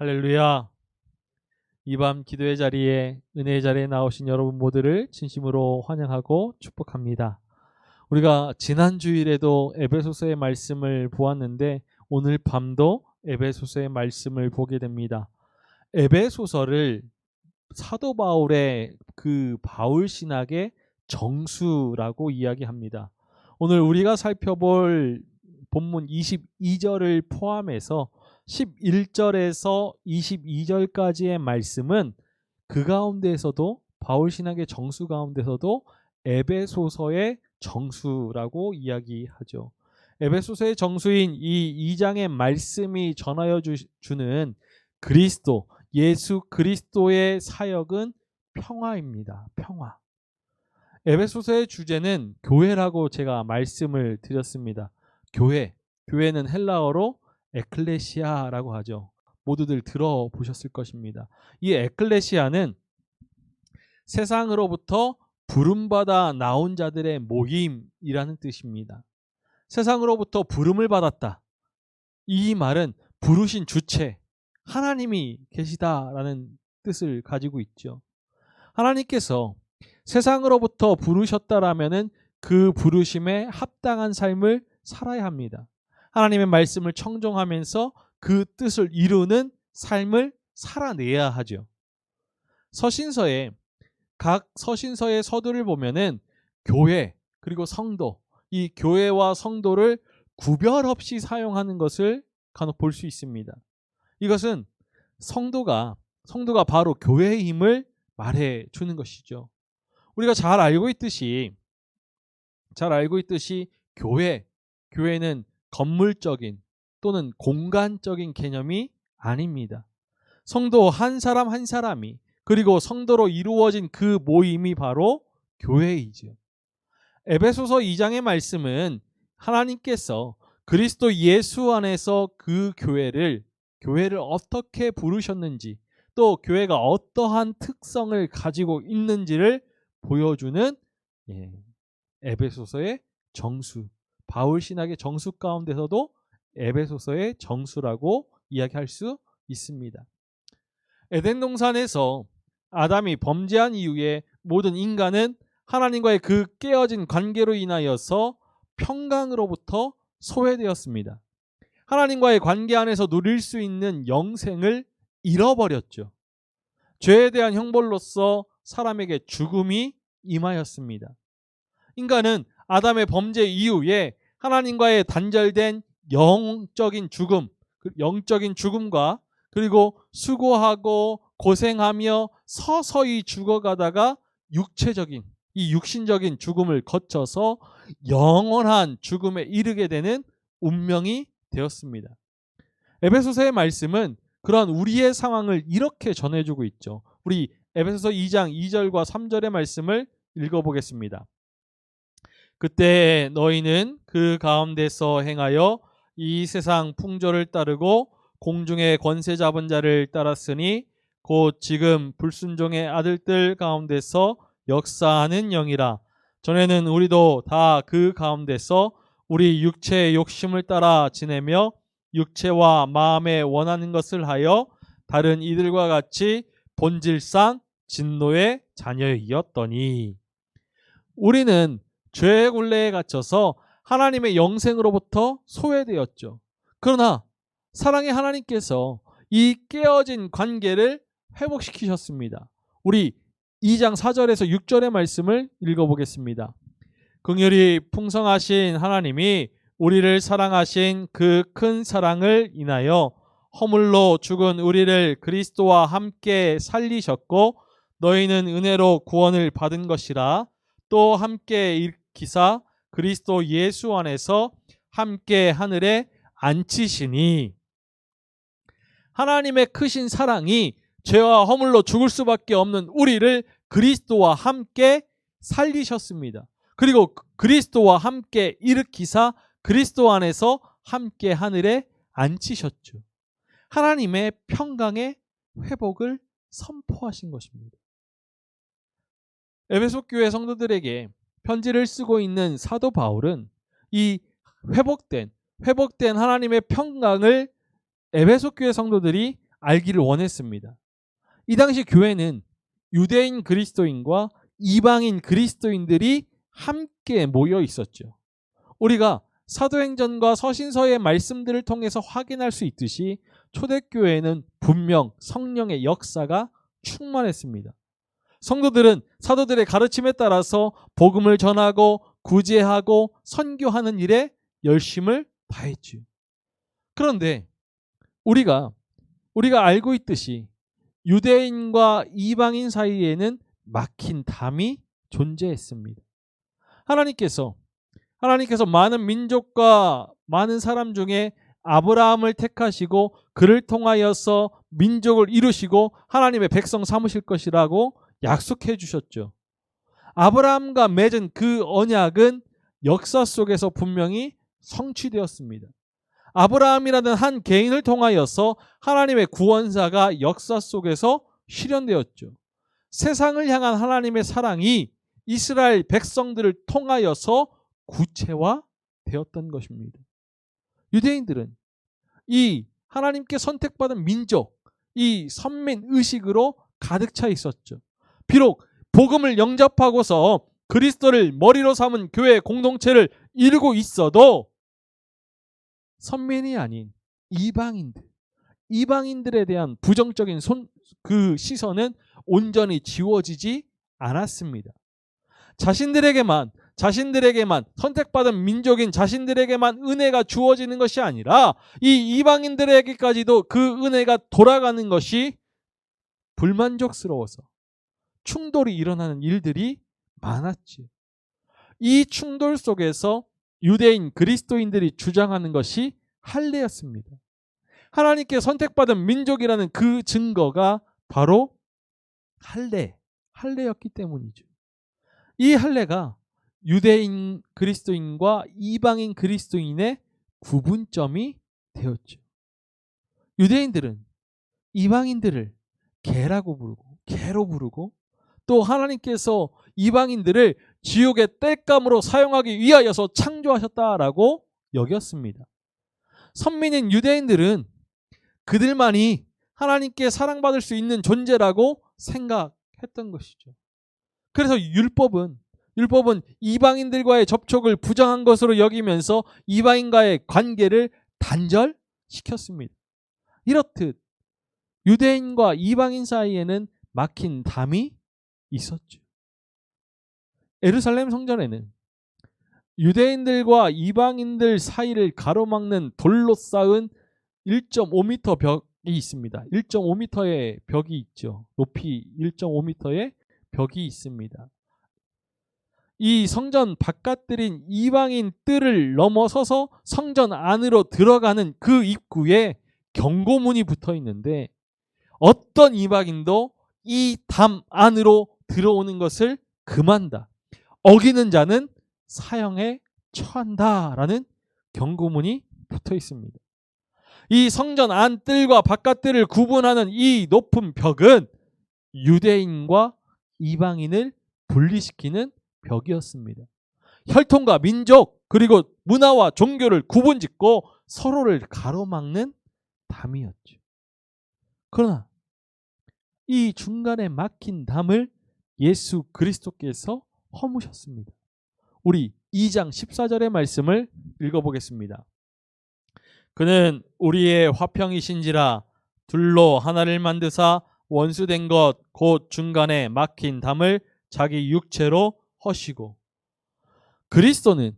할렐루야. 이 밤 기도의 자리에 은혜의 자리에 나오신 여러분 모두를 진심으로 환영하고 축복합니다. 우리가 지난 주일에도 에베소서의 말씀을 보았는데 오늘 밤도 에베소서의 말씀을 보게 됩니다. 에베소서를 사도 바울의 그 바울 신학의 정수라고 이야기합니다. 오늘 우리가 살펴볼 본문 22절을 포함해서 11절에서 22절까지의 말씀은 그 가운데에서도 바울 신학의 정수 가운데서도 에베소서의 정수라고 이야기하죠. 에베소서의 정수인 이 2장의 말씀이 전하여 주는 그리스도, 예수 그리스도의 사역은 평화입니다. 평화. 에베소서의 주제는 교회라고 제가 말씀을 드렸습니다. 교회는 헬라어로 에클레시아라고 하죠. 모두들 들어보셨을 것입니다. 이 에클레시아는 세상으로부터 부름받아 나온 자들의 모임이라는 뜻입니다. 세상으로부터 부름을 받았다. 이 말은 부르신 주체, 하나님이 계시다라는 뜻을 가지고 있죠. 하나님께서 세상으로부터 부르셨다라면은 그 부르심에 합당한 삶을 살아야 합니다. 하나님의 말씀을 청종하면서 그 뜻을 이루는 삶을 살아내야 하죠. 각 서신서의 서두를 보면은 교회 그리고 성도, 이 교회와 성도를 구별 없이 사용하는 것을 간혹 볼 수 있습니다. 이것은 성도가 바로 교회의 힘을 말해 주는 것이죠. 우리가 잘 알고 있듯이 교회는 건물적인 또는 공간적인 개념이 아닙니다. 성도 한 사람 한 사람이 그리고 성도로 이루어진 그 모임이 바로 교회이죠. 에베소서 2장의 말씀은 하나님께서 그리스도 예수 안에서 그 교회를 어떻게 부르셨는지 또 교회가 어떠한 특성을 가지고 있는지를 보여주는 에베소서의 정수, 바울 신학의 정수 가운데서도 에베소서의 정수라고 이야기할 수 있습니다. 에덴 동산에서 아담이 범죄한 이후에 모든 인간은 하나님과의 그 깨어진 관계로 인하여서 평강으로부터 소외되었습니다. 하나님과의 관계 안에서 누릴 수 있는 영생을 잃어버렸죠. 죄에 대한 형벌로서 사람에게 죽음이 임하였습니다. 인간은 아담의 범죄 이후에 하나님과의 단절된 영적인 죽음과 그리고 수고하고 고생하며 서서히 죽어가다가 육신적인 죽음을 거쳐서 영원한 죽음에 이르게 되는 운명이 되었습니다. 에베소서의 말씀은 그런 우리의 상황을 이렇게 전해주고 있죠. 우리 에베소서 2장 2절과 3절의 말씀을 읽어보겠습니다. 그때 너희는 그 가운데서 행하여 이 세상 풍조를 따르고 공중의 권세 잡은 자를 따랐으니 곧 지금 불순종의 아들들 가운데서 역사하는 영이라. 전에는 우리도 다 그 가운데서 우리 육체의 욕심을 따라 지내며 육체와 마음에 원하는 것을 하여 다른 이들과 같이 본질상 진노의 자녀이었더니. 우리는 죄의 굴레에 갇혀서 하나님의 영생으로부터 소외되었죠. 그러나 사랑의 하나님께서 이 깨어진 관계를 회복시키셨습니다. 우리 2장 4절에서 6절의 말씀을 읽어보겠습니다. 긍휼이 풍성하신 하나님이 우리를 사랑하신 그 큰 사랑을 인하여 허물로 죽은 우리를 그리스도와 함께 살리셨고 너희는 은혜로 구원을 받은 것이라. 또 함께 일으키사 그리스도 예수 안에서 함께 하늘에 앉히시니. 하나님의 크신 사랑이 죄와 허물로 죽을 수밖에 없는 우리를 그리스도와 함께 살리셨습니다. 그리고 그리스도와 함께 일으키사 그리스도 안에서 함께 하늘에 앉히셨죠. 하나님의 평강의 회복을 선포하신 것입니다. 에베소 교회 성도들에게 편지를 쓰고 있는 사도 바울은 이 회복된 하나님의 평강을 에베소 교회 성도들이 알기를 원했습니다. 이 당시 교회는 유대인 그리스도인과 이방인 그리스도인들이 함께 모여 있었죠. 우리가 사도행전과 서신서의 말씀들을 통해서 확인할 수 있듯이 초대교회는 분명 성령의 역사가 충만했습니다. 성도들은 사도들의 가르침에 따라서 복음을 전하고 구제하고 선교하는 일에 열심을 다했지요. 그런데 우리가 알고 있듯이 유대인과 이방인 사이에는 막힌 담이 존재했습니다. 하나님께서 많은 민족과 많은 사람 중에 아브라함을 택하시고 그를 통하여서 민족을 이루시고 하나님의 백성 삼으실 것이라고 약속해 주셨죠. 아브라함과 맺은 그 언약은 역사 속에서 분명히 성취되었습니다. 아브라함이라는 한 개인을 통하여서 하나님의 구원사가 역사 속에서 실현되었죠. 세상을 향한 하나님의 사랑이 이스라엘 백성들을 통하여서 구체화되었던 것입니다. 유대인들은 이 하나님께 선택받은 민족, 이 선민 의식으로 가득 차 있었죠. 비록 복음을 영접하고서 그리스도를 머리로 삼은 교회 공동체를 이루고 있어도 선민이 아닌 이방인들에 대한 부정적인 시선은 온전히 지워지지 않았습니다. 자신들에게만 선택받은 민족인 자신들에게만 은혜가 주어지는 것이 아니라 이 이방인들에게까지도 그 은혜가 돌아가는 것이 불만족스러워서 충돌이 일어나는 일들이 많았지. 이 충돌 속에서 유대인 그리스도인들이 주장하는 것이 할례였습니다. 하나님께 선택받은 민족이라는 그 증거가 바로 할례였기 때문이죠. 이 할례가 유대인 그리스도인과 이방인 그리스도인의 구분점이 되었죠. 유대인들은 이방인들을 개로 부르고 또 하나님께서 이방인들을 지옥의 땔감으로 사용하기 위하여서 창조하셨다라고 여겼습니다. 선민인 유대인들은 그들만이 하나님께 사랑받을 수 있는 존재라고 생각했던 것이죠. 그래서 율법은 이방인들과의 접촉을 부정한 것으로 여기면서 이방인과의 관계를 단절시켰습니다. 이렇듯 유대인과 이방인 사이에는 막힌 담이 있었죠. 예루살렘 성전에는 유대인들과 이방인들 사이를 가로막는 돌로 쌓은 1.5m 벽이 있습니다. 1.5m의 벽이 있죠. 높이 1.5m의 벽이 있습니다. 이 성전 바깥들인 이방인 뜰을 넘어서서 성전 안으로 들어가는 그 입구에 경고문이 붙어 있는데 어떤 이방인도 이 담 안으로 들어오는 것을 금한다. 어기는 자는 사형에 처한다라는 경고문이 붙어 있습니다. 이 성전 안 뜰과 바깥 뜰을 구분하는 이 높은 벽은 유대인과 이방인을 분리시키는 벽이었습니다. 혈통과 민족 그리고 문화와 종교를 구분짓고 서로를 가로막는 담이었죠. 그러나 이 중간에 막힌 담을 예수 그리스도께서 허무셨습니다. 우리 2장 14절의 말씀을 읽어보겠습니다. 그는 우리의 화평이신지라 둘로 하나를 만드사 원수된 것 곧 중간에 막힌 담을 자기 육체로 허시고. 그리스도는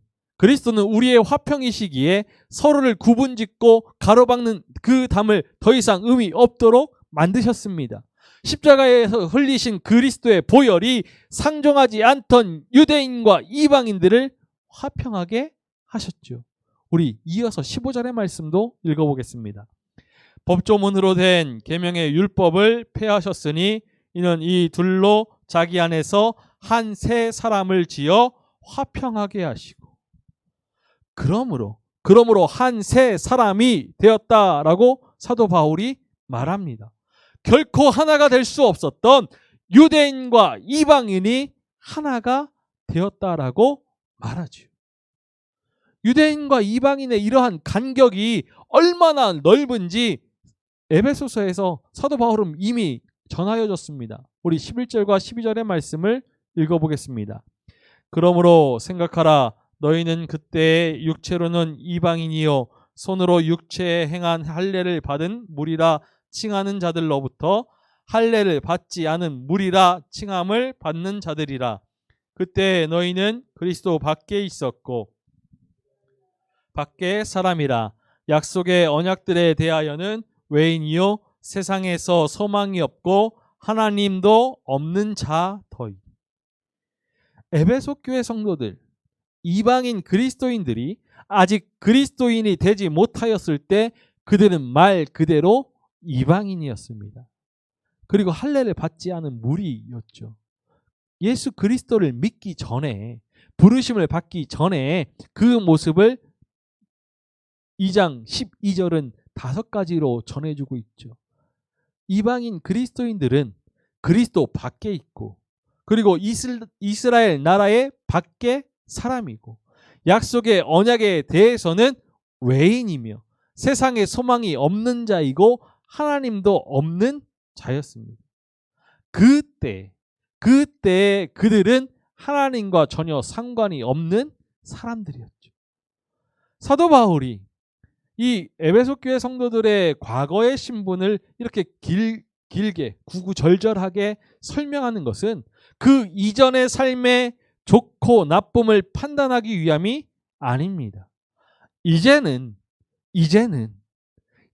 우리의 화평이시기에 서로를 구분짓고 가로막는 그 담을 더 이상 의미 없도록 만드셨습니다. 십자가에서 흘리신 그리스도의 보혈이 상종하지 않던 유대인과 이방인들을 화평하게 하셨죠. 우리 이어서 15절의 말씀도 읽어보겠습니다. 법조문으로 된 계명의 율법을 폐하셨으니 이는 이 둘로 자기 안에서 한 새 사람을 지어 화평하게 하시고. 그러므로 한 새 사람이 되었다라고 사도 바울이 말합니다. 결코 하나가 될 수 없었던 유대인과 이방인이 하나가 되었다라고 말하죠. 유대인과 이방인의 이러한 간격이 얼마나 넓은지 에베소서에서 사도 바울은 이미 전하여졌습니다. 우리 11절과 12절의 말씀을 읽어보겠습니다. 그러므로 생각하라. 너희는 그때 육체로는 이방인이요 손으로 육체에 행한 할례를 받은 무리라 칭하는 자들로부터 할례를 받지 않은 무리라 칭함을 받는 자들이라. 그때 너희는 그리스도 밖에 있었고 밖에 사람이라. 약속의 언약들에 대하여는 외인이요 세상에서 소망이 없고 하나님도 없는 자더이. 에베소 교회 성도들, 이방인 그리스도인들이 아직 그리스도인이 되지 못하였을 때 그들은 말 그대로 이방인이었습니다. 그리고 할례를 받지 않은 무리였죠. 예수 그리스도를 믿기 전에, 부르심을 받기 전에 그 모습을 2장 12절은 5가지로 전해주고 있죠. 이방인 그리스도인들은 그리스도 밖에 있고, 그리고 이스라엘 나라의 밖에 사람이고, 약속의 언약에 대해서는 외인이며 세상에 소망이 없는 자이고 하나님도 없는 자였습니다. 그때 그들은 하나님과 전혀 상관이 없는 사람들이었죠. 사도 바울이 이 에베소 교회 성도들의 과거의 신분을 이렇게 길게 구구절절하게 설명하는 것은 그 이전의 삶의 좋고 나쁨을 판단하기 위함이 아닙니다. 이제는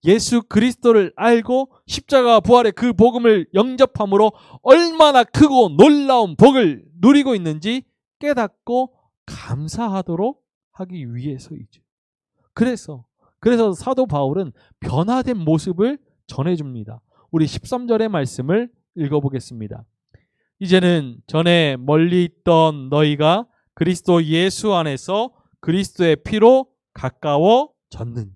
예수 그리스도를 알고 십자가 부활의 그 복음을 영접함으로 얼마나 크고 놀라운 복을 누리고 있는지 깨닫고 감사하도록 하기 위해서이죠. 그래서 사도 바울은 변화된 모습을 전해줍니다. 우리 13절의 말씀을 읽어보겠습니다. 이제는 전에 멀리 있던 너희가 그리스도 예수 안에서 그리스도의 피로 가까워졌느니.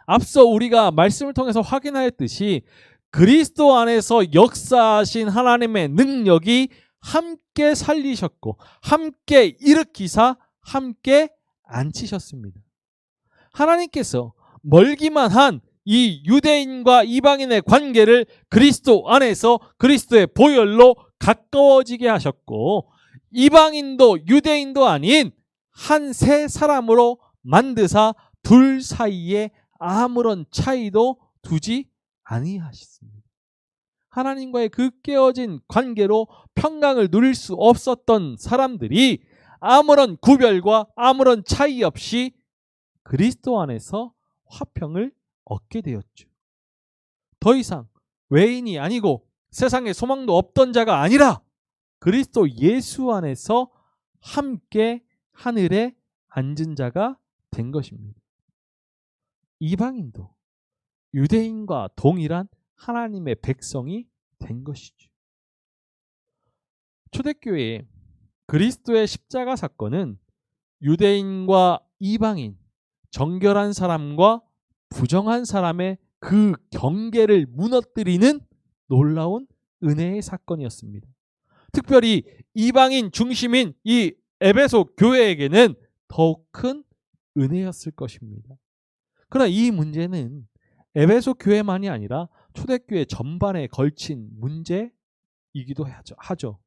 앞서 우리가 말씀을 통해서 확인하였듯이 그리스도 안에서 역사하신 하나님의 능력이 함께 살리셨고 함께 일으키사 함께 앉히셨습니다. 하나님께서 멀기만 한 이 유대인과 이방인의 관계를 그리스도 안에서 그리스도의 보혈로 가까워지게 하셨고, 이방인도 유대인도 아닌 한 세 사람으로 만드사 둘 사이에 아무런 차이도 두지 아니하셨습니다. 하나님과의 그 깨어진 관계로 평강을 누릴 수 없었던 사람들이 아무런 구별과 아무런 차이 없이 그리스도 안에서 화평을 얻게 되었죠. 더 이상 외인이 아니고 세상에 소망도 없던 자가 아니라 그리스도 예수 안에서 함께 하늘에 앉은 자가 된 것입니다. 이방인도 유대인과 동일한 하나님의 백성이 된 것이죠. 초대교회의 그리스도의 십자가 사건은 유대인과 이방인, 정결한 사람과 부정한 사람의 그 경계를 무너뜨리는 놀라운 은혜의 사건이었습니다. 특별히 이방인 중심인 이 에베소 교회에게는 더욱 큰 은혜였을 것입니다. 그러나 이 문제는 에베소 교회만이 아니라 초대교회 전반에 걸친 문제이기도 하죠.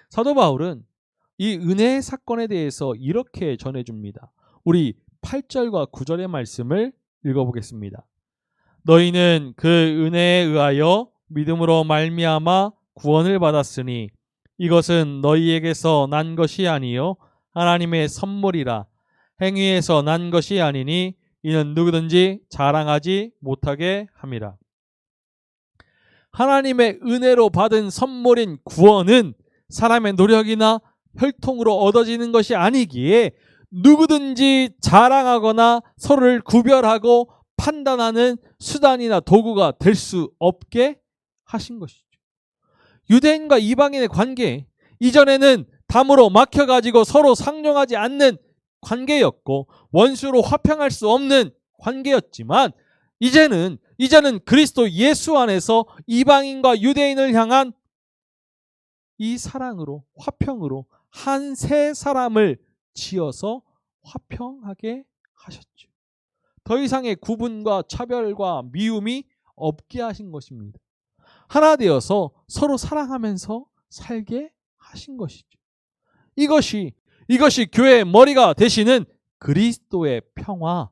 사도 바울은 이 은혜의 사건에 대해서 이렇게 전해줍니다. 우리 8절과 9절의 말씀을 읽어보겠습니다. 너희는 그 은혜에 의하여 믿음으로 말미암아 구원을 받았으니 이것은 너희에게서 난 것이 아니요 하나님의 선물이라. 행위에서 난 것이 아니니 이는 누구든지 자랑하지 못하게 함이라. 하나님의 은혜로 받은 선물인 구원은 사람의 노력이나 혈통으로 얻어지는 것이 아니기에 누구든지 자랑하거나 서로를 구별하고 판단하는 수단이나 도구가 될 수 없게 하신 것이죠. 유대인과 이방인의 관계, 이전에는 담으로 막혀가지고 서로 상종하지 않는 관계였고 원수로 화평할 수 없는 관계였지만 이제는 그리스도 예수 안에서 이방인과 유대인을 향한 이 사랑으로, 화평으로 한 세 사람을 지어서 화평하게 하셨죠. 더 이상의 구분과 차별과 미움이 없게 하신 것입니다. 하나 되어서 서로 사랑하면서 살게 하신 것이죠. 이것이 교회의 머리가 되시는 그리스도의 평화,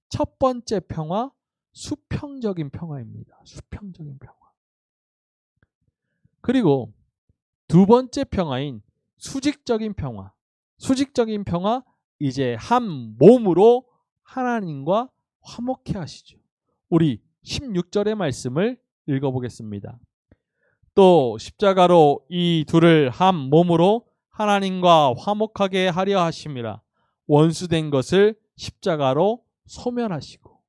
첫 번째 평화, 수평적인 평화입니다. 수평적인 평화. 그리고 두 번째 평화인 수직적인 평화. 수직적인 평화, 이제 한 몸으로 하나님과 화목해 하시죠. 우리 16절의 말씀을 읽어보겠습니다. 또 십자가로 이 둘을 한 몸으로 하나님과 화목하게 하려 하심이라. 원수된 것을 십자가로 소멸하시고.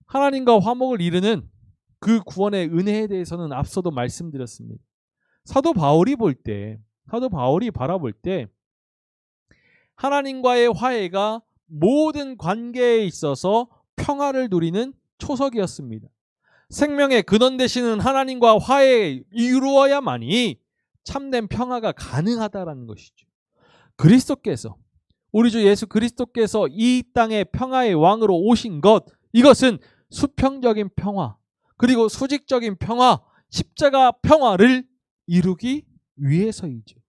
하나님과 화목을 이루는 그 구원의 은혜에 대해서는 앞서도 말씀드렸습니다. 사도 바울이 바라볼 때 하나님과의 화해가 모든 관계에 있어서 평화를 누리는 초석이었습니다. 생명의 근원 되시는 하나님과 화해 이루어야만이 참된 평화가 가능하다라는 것이죠. 그리스도께서, 우리 주 예수 그리스도께서 이 땅의 평화의 왕으로 오신 것, 이것은 수평적인 평화, 그리고 수직적인 평화, 십자가 평화를 이루기 위해서이죠.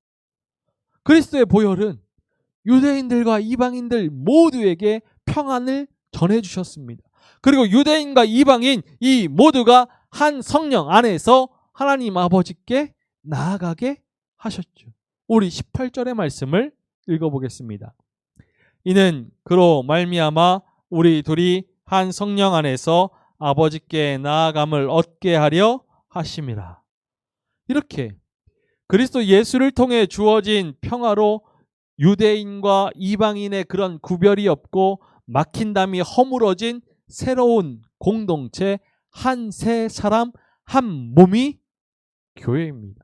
그리스도의 보혈은 유대인들과 이방인들 모두에게 평안을 전해주셨습니다. 그리고 유대인과 이방인 이 모두가 한 성령 안에서 하나님 아버지께 나아가게 하셨죠. 우리 18절의 말씀을 읽어보겠습니다. 이는 그로 말미암아 우리 둘이 한 성령 안에서 아버지께 나아감을 얻게 하려 하심이라. 이렇게 그리스도 예수를 통해 주어진 평화로 유대인과 이방인의 그런 구별이 없고 막힌 담이 허물어진 새로운 공동체, 한 세 사람, 한 몸이 교회입니다.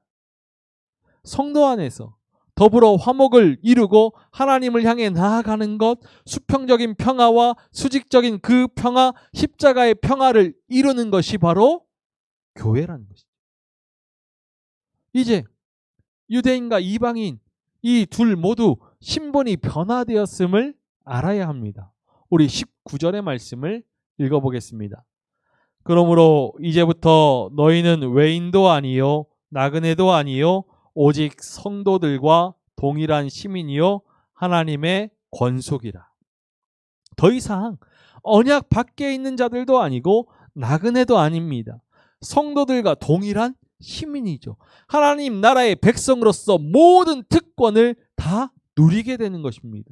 성도 안에서 더불어 화목을 이루고 하나님을 향해 나아가는 것, 수평적인 평화와 수직적인 그 평화, 십자가의 평화를 이루는 것이 바로 교회라는 것이죠. 이제 유대인과 이방인 이 둘 모두 신분이 변화되었음을 알아야 합니다. 우리 19절의 말씀을 읽어보겠습니다. 그러므로 이제부터 너희는 외인도 아니요 나그네도 아니요 오직 성도들과 동일한 시민이요 하나님의 권속이라. 더 이상 언약 밖에 있는 자들도 아니고 나그네도 아닙니다. 성도들과 동일한 시민이죠. 하나님 나라의 백성으로서 모든 특권을 다 누리게 되는 것입니다.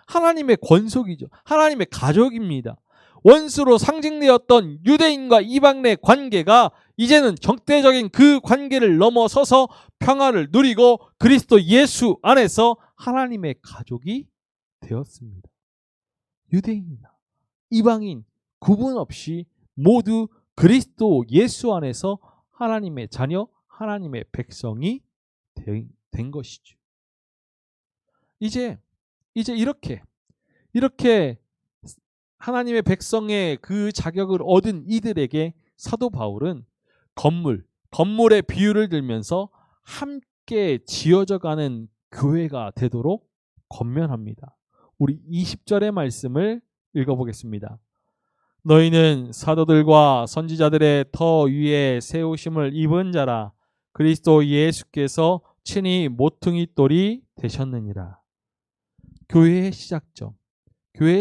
하나님의 권속이죠. 하나님의 가족입니다. 원수로 상징되었던 유대인과 이방인의 관계가 이제는 적대적인 그 관계를 넘어서서 평화를 누리고 그리스도 예수 안에서 하나님의 가족이 되었습니다. 유대인이나 이방인 구분 없이 모두 그리스도 예수 안에서 하나님의 자녀, 하나님의 백성이 된 것이죠. 이제 이렇게 하나님의 백성의 그 자격을 얻은 이들에게 사도 바울은 건물의 비유를 들면서 함께 지어져가는 교회가 되도록 권면합니다. 우리 20절의 말씀을 읽어보겠습니다. 너희는 사도들과 선지자들의 터 위에 세우심을 입은 자라. 그리스도 예수께서 친히 모퉁이 돌이 되셨느니라. 교회의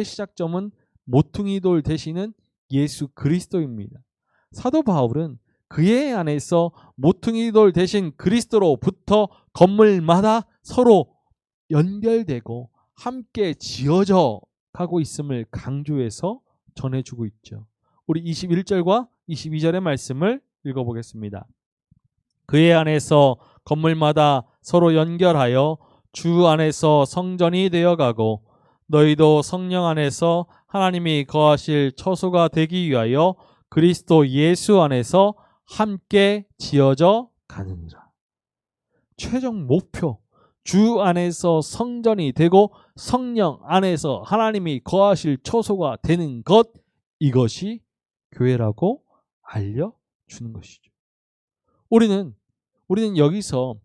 시작점은 모퉁이 돌 되시는 예수 그리스도입니다. 사도 바울은 그의 안에서 모퉁이 돌 되신 그리스도로부터 건물마다 서로 연결되고 함께 지어져 가고 있음을 강조해서 전해주고 있죠. 우리 21절과 22절의 말씀을 읽어보겠습니다. 그의 안에서 건물마다 서로 연결하여 주 안에서 성전이 되어가고 너희도 성령 안에서 하나님이 거하실 처소가 되기 위하여 그리스도 예수 안에서 함께 지어져 가느니라. 최종 목표, 주 안에서 성전이 되고 성령 안에서 하나님이 거하실 처소가 되는 것, 이것이 교회라고 알려주는 것이죠. 우리는 여기서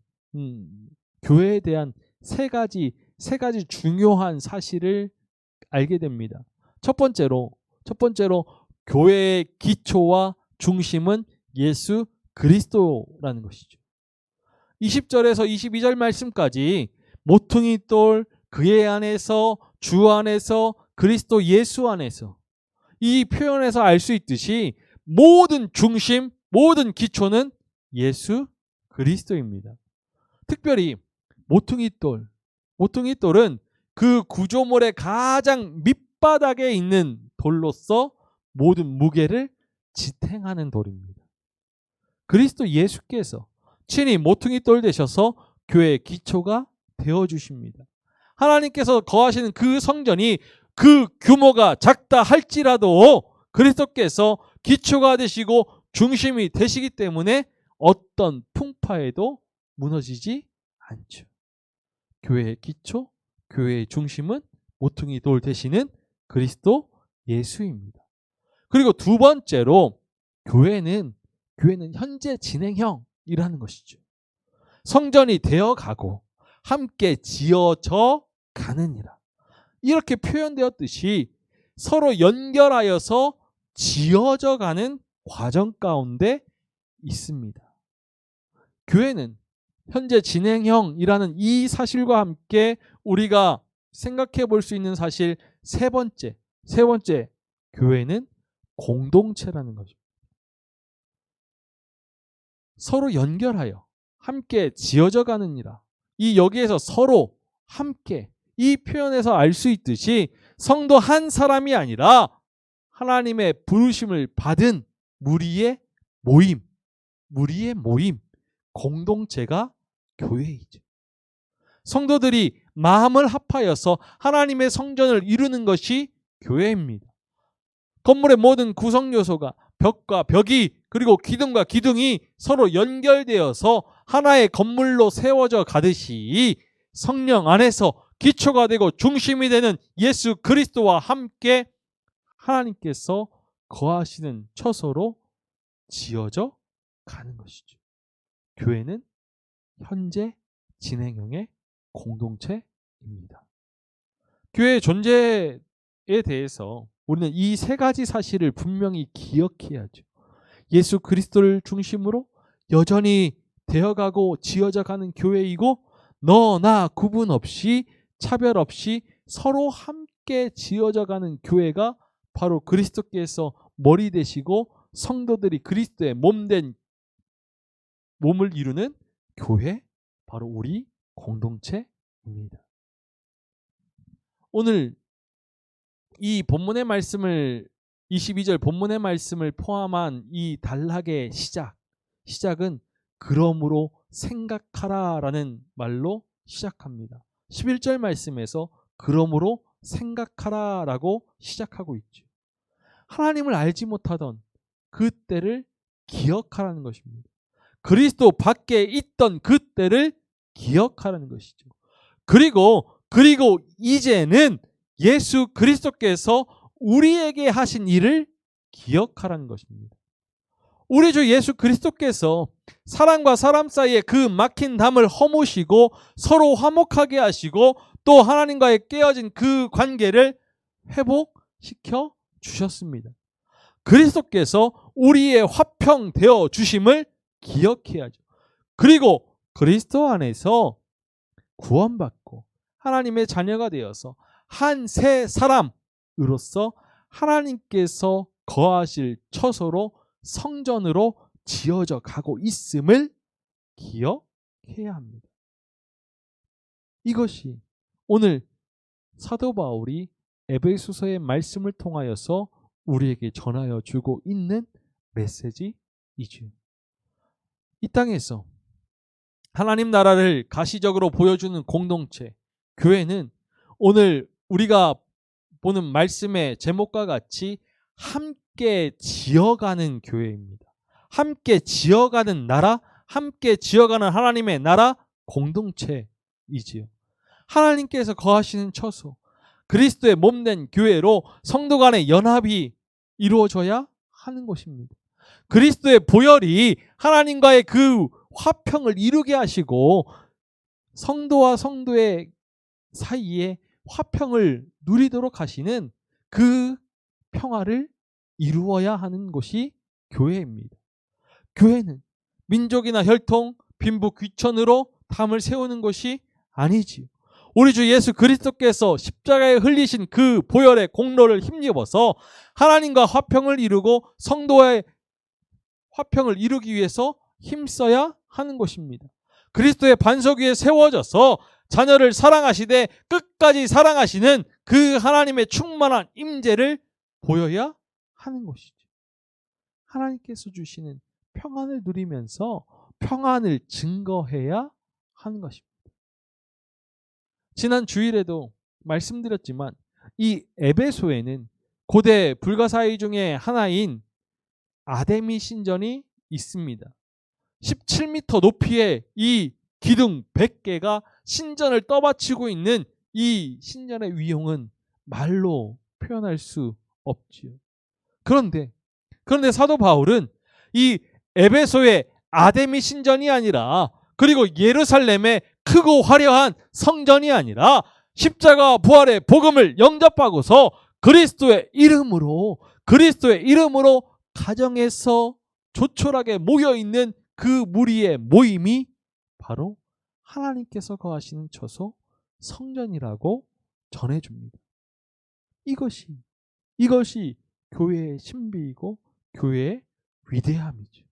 교회에 대한 세 가지 중요한 사실을 알게 됩니다. 첫 번째로 첫 번째로 교회의 기초와 중심은 예수 그리스도라는 것이죠. 20절에서 22절 말씀까지 모퉁이 돌 그의 안에서 주 안에서 그리스도 예수 안에서 이 표현에서 알 수 있듯이 모든 중심, 모든 기초는 예수 그리스도입니다. 특별히 모퉁이 돌은 그 구조물의 가장 밑바닥에 있는 돌로서 모든 무게를 지탱하는 돌입니다. 그리스도 예수께서 친히 모퉁이 돌 되셔서 교회의 기초가 되어주십니다. 하나님께서 거하시는 그 성전이 그 규모가 작다 할지라도 그리스도께서 기초가 되시고 중심이 되시기 때문에 어떤 풍파에도 무너지지 않죠. 교회의 기초, 교회의 중심은 모퉁이 돌 되시는 그리스도 예수입니다. 그리고 두 번째로 교회는 현재 진행형이라는 것이죠. 성전이 되어가고 함께 지어져 가느니라. 이렇게 표현되었듯이 서로 연결하여서 지어져 가는 과정 가운데 있습니다. 교회는 현재 진행형이라는 이 사실과 함께 우리가 생각해 볼 수 있는 사실 세 번째, 교회는 공동체라는 것입니다. 서로 연결하여 함께 지어져 가느니라. 이 여기에서 서로 함께 이 표현에서 알 수 있듯이 성도 한 사람이 아니라 하나님의 부르심을 받은 무리의 모임, 공동체가 교회이죠. 성도들이 마음을 합하여서 하나님의 성전을 이루는 것이 교회입니다. 건물의 모든 구성 요소가 벽과 벽이 그리고 기둥과 기둥이 서로 연결되어서 하나의 건물로 세워져 가듯이 성령 안에서 기초가 되고 중심이 되는 예수 그리스도와 함께 하나님께서 거하시는 처소로 지어져 가는 것이죠. 교회는 현재 진행형의 공동체입니다. 교회의 존재에 대해서 우리는 이 세 가지 사실을 분명히 기억해야죠. 예수 그리스도를 중심으로 여전히 되어가고 지어져 가는 교회이고 너, 나 구분 없이 차별 없이 서로 함께 지어져 가는 교회가 바로 그리스도께서 머리 되시고 성도들이 그리스도의 몸을 이루는 교회, 바로 우리 공동체입니다. 오늘 이 본문의 말씀을 22절 본문의 말씀을 포함한 이 단락의 시작은 그러므로 생각하라라는 말로 시작합니다. 11절 말씀에서 그러므로 생각하라라고 시작하고 있죠. 하나님을 알지 못하던 그때를 기억하라는 것입니다. 그리스도 밖에 있던 그때를 기억하라는 것이죠. 그리고 이제는 예수 그리스도께서 우리에게 하신 일을 기억하라는 것입니다. 우리 주 예수 그리스도께서 사람과 사람 사이에 그 막힌 담을 허무시고 서로 화목하게 하시고 또 하나님과의 깨어진 그 관계를 회복시켜 주셨습니다. 그리스도께서 우리의 화평되어 주심을 기억해야죠. 그리고 그리스도 안에서 구원받고 하나님의 자녀가 되어서 한 새 사람으로서 하나님께서 거하실 처소로 성전으로 지어져 가고 있음을 기억해야 합니다. 이것이 오늘 사도 바울이 에베소서의 말씀을 통하여서 우리에게 전하여 주고 있는 메시지이죠. 이 땅에서 하나님 나라를 가시적으로 보여주는 공동체, 교회는 오늘 우리가 보는 말씀의 제목과 같이 함께 지어가는 교회입니다. 함께 지어가는 나라, 함께 지어가는 하나님의 나라 공동체이지요. 하나님께서 거하시는 처소, 그리스도의 몸된 교회로 성도 간의 연합이 이루어져야 하는 것입니다. 그리스도의 보혈이 하나님과의 그 화평을 이루게 하시고 성도와 성도의 사이에 화평을 누리도록 하시는 그 평화를 이루어야 하는 곳이 교회입니다. 교회는 민족이나 혈통, 빈부, 귀천으로 담을 세우는 것이 아니지요. 우리 주 예수 그리스도께서 십자가에 흘리신 그 보혈의 공로를 힘입어서 하나님과 화평을 이루고 성도의 화평을 이루기 위해서 힘써야 하는 것입니다. 그리스도의 반석 위에 세워져서 자녀를 사랑하시되 끝까지 사랑하시는 그 하나님의 충만한 임재를 보여야 하는 것이죠. 하나님께서 주시는 평안을 누리면서 평안을 증거해야 하는 것입니다. 지난 주일에도 말씀드렸지만 이 에베소에는 고대 불가사의 중에 하나인 아데미 신전이 있습니다. 17m 높이의 이 기둥 100개가 신전을 떠받치고 있는 이 신전의 위용은 말로 표현할 수 없지요. 그런데 사도 바울은 이 에베소의 아데미 신전이 아니라, 그리고 예루살렘의 크고 화려한 성전이 아니라 십자가 부활의 복음을 영접하고서 그리스도의 이름으로 가정에서 조촐하게 모여있는 그 무리의 모임이 바로 하나님께서 거하시는 처소 성전이라고 전해줍니다. 이것이 교회의 신비이고 교회의 위대함이죠.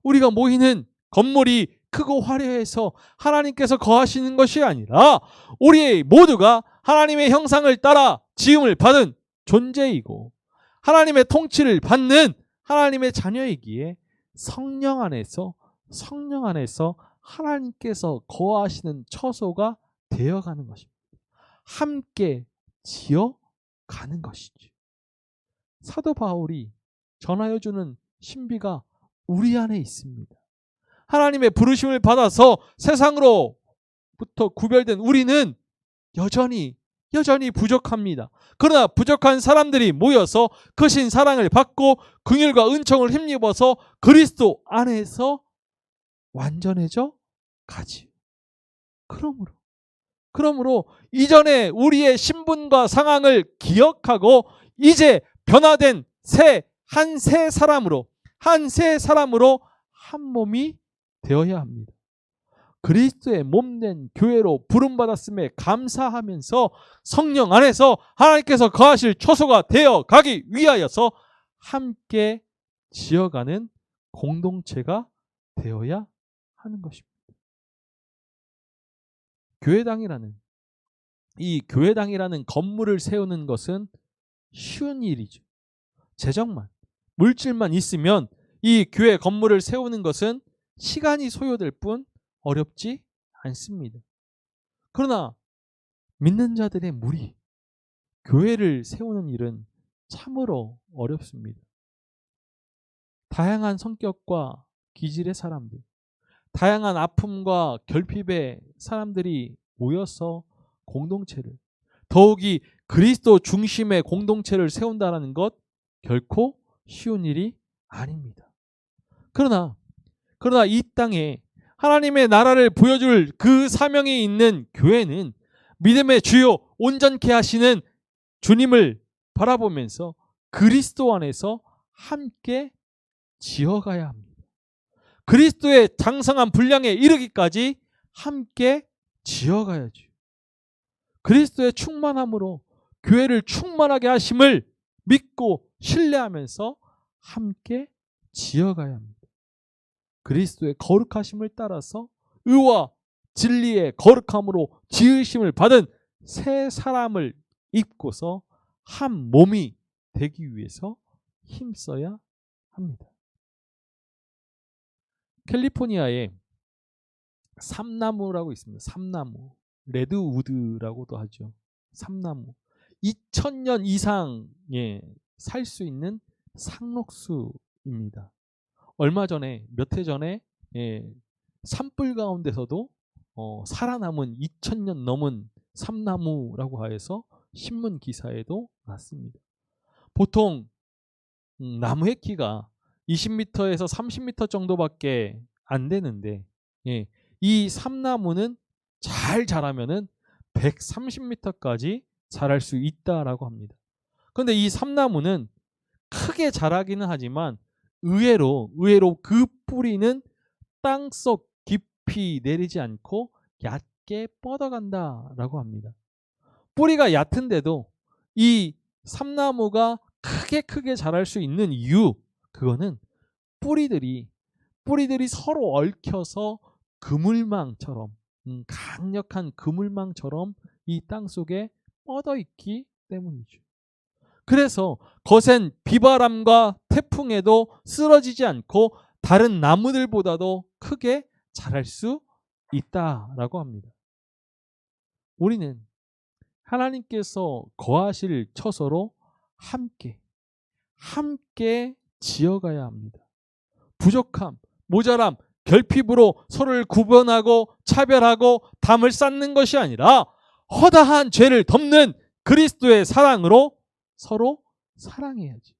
우리가 모이는 건물이 크고 화려해서 하나님께서 거하시는 것이 아니라 우리 모두가 하나님의 형상을 따라 지음을 받은 존재이고 하나님의 통치를 받는 하나님의 자녀이기에 성령 안에서 하나님께서 거하시는 처소가 되어가는 것입니다. 함께 지어가는 것이죠. 사도 바울이 전하여주는 신비가 우리 안에 있습니다. 하나님의 부르심을 받아서 세상으로부터 구별된 우리는 여전히 부족합니다. 그러나 부족한 사람들이 모여서 크신 사랑을 받고 긍휼과 은총을 힘입어서 그리스도 안에서 완전해져 가지요. 그러므로 이전에 우리의 신분과 상황을 기억하고 이제 변화된 한 새 사람으로 한 몸이 되어야 합니다. 그리스도의 몸된 교회로 부름받았음에 감사하면서 성령 안에서 하나님께서 거하실 처소가 되어 가기 위하여서 함께 지어가는 공동체가 되어야 하는 것입니다. 교회당이라는 건물을 세우는 것은 쉬운 일이죠. 재정만, 물질만 있으면 이 교회 건물을 세우는 것은 시간이 소요될 뿐 어렵지 않습니다. 그러나 믿는 자들의 무리, 교회를 세우는 일은 참으로 어렵습니다. 다양한 성격과 기질의 사람들, 다양한 아픔과 결핍의 사람들이 모여서 공동체를, 더욱이 그리스도 중심의 공동체를 세운다는 것 결코 쉬운 일이 아닙니다. 그러나 이 땅에 하나님의 나라를 보여줄 그 사명이 있는 교회는 믿음의 주요 온전케 하시는 주님을 바라보면서 그리스도 안에서 함께 지어가야 합니다. 그리스도의 장성한 분량에 이르기까지 함께 지어가야죠. 그리스도의 충만함으로 교회를 충만하게 하심을 믿고 신뢰하면서 함께 지어가야 합니다. 그리스도의 거룩하심을 따라서 의와 진리의 거룩함으로 지으심을 받은 새 사람을 입고서 한 몸이 되기 위해서 힘써야 합니다. 캘리포니아에 삼나무라고 있습니다. 삼나무, 레드우드라고도 하죠. 삼나무. 2000년 이상에 살 수 있는 상록수입니다. 몇 해 전에 산불 가운데서도 살아남은 2000년 넘은 삼나무라고 하여서 신문 기사에도 났습니다. 보통 나무의 키가 20m에서 30m 정도밖에 안 되는데 이 삼나무는 잘 자라면은 130m까지 자랄 수 있다라고 합니다. 그런데 이 삼나무는 크게 자라기는 하지만 의외로 그 뿌리는 땅속 깊이 내리지 않고 얕게 뻗어간다라고 합니다. 뿌리가 얕은데도 이 삼나무가 크게 자랄 수 있는 이유, 그거는 뿌리들이 서로 얽혀서 그물망처럼, 강력한 그물망처럼 이 땅속에 뻗어 있기 때문이죠. 그래서 거센 비바람과 태풍에도 쓰러지지 않고 다른 나무들보다도 크게 자랄 수 있다라고 합니다. 우리는 하나님께서 거하실 처소로 함께 지어가야 합니다. 부족함, 모자람, 결핍으로 서로를 구분하고 차별하고 담을 쌓는 것이 아니라 허다한 죄를 덮는 그리스도의 사랑으로 서로 사랑해야지.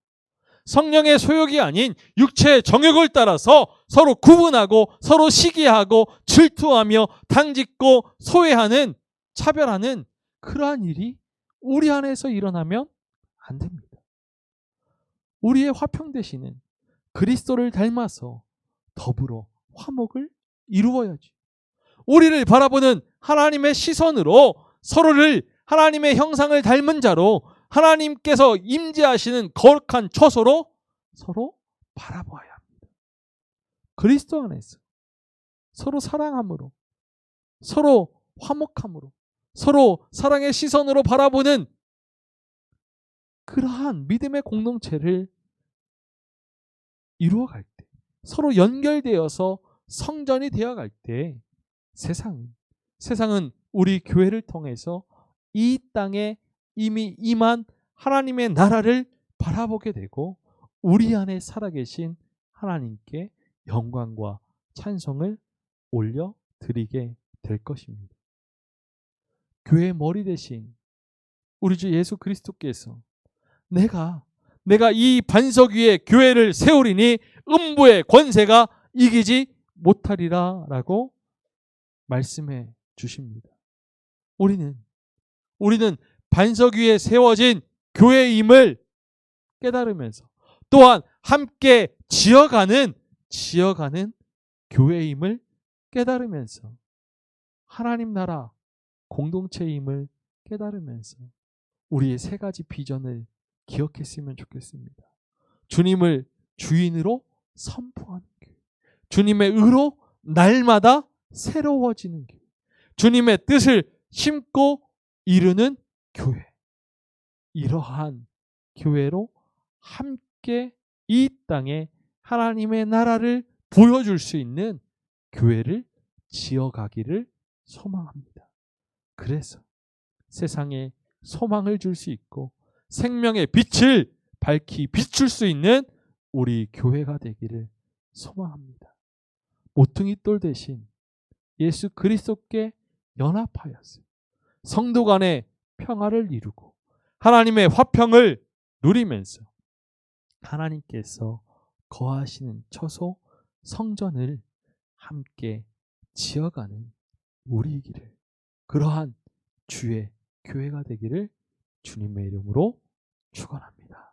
성령의 소욕이 아닌 육체의 정욕을 따라서 서로 구분하고 서로 시기하고 질투하며 당짓고 소외하는, 차별하는 그러한 일이 우리 안에서 일어나면 안 됩니다. 우리의 화평 대신은 그리스도를 닮아서 더불어 화목을 이루어야지. 우리를 바라보는 하나님의 시선으로 서로를 하나님의 형상을 닮은 자로 하나님께서 임재하시는 거룩한 처소로 서로 바라보아야 합니다. 그리스도 안에서 서로 사랑함으로, 서로 화목함으로, 서로 사랑의 시선으로 바라보는 그러한 믿음의 공동체를 이루어갈 때, 서로 연결되어서 성전이 되어갈 때 세상은 우리 교회를 통해서 이 땅에 이미 임한 하나님의 나라를 바라보게 되고 우리 안에 살아계신 하나님께 영광과 찬송을 올려드리게 될 것입니다. 교회의 머리 대신 우리 주 예수 그리스도께서 내가 이 반석 위에 교회를 세우리니 음부의 권세가 이기지 못하리라 라고 말씀해 주십니다. 우리는 반석 위에 세워진 교회임을 깨달으면서 또한 함께 지어가는 교회임을 깨달으면서 하나님 나라 공동체임을 깨달으면서 우리의 세 가지 비전을 기억했으면 좋겠습니다. 주님을 주인으로 선포하는 교회, 주님의 의로 날마다 새로워지는 교회, 주님의 뜻을 심고 이루는 교회, 이러한 교회로 함께 이 땅에 하나님의 나라를 보여줄 수 있는 교회를 지어가기를 소망합니다. 그래서 세상에 소망을 줄 수 있고 생명의 빛을 밝히 비출 수 있는 우리 교회가 되기를 소망합니다. 모퉁이 돌 대신 예수 그리스도께 연합하였어요. 성도 간의 평화를 이루고 하나님의 화평을 누리면서 하나님께서 거하시는 처소 성전을 함께 지어가는 우리이기를, 그러한 주의 교회가 되기를 주님의 이름으로 축원합니다.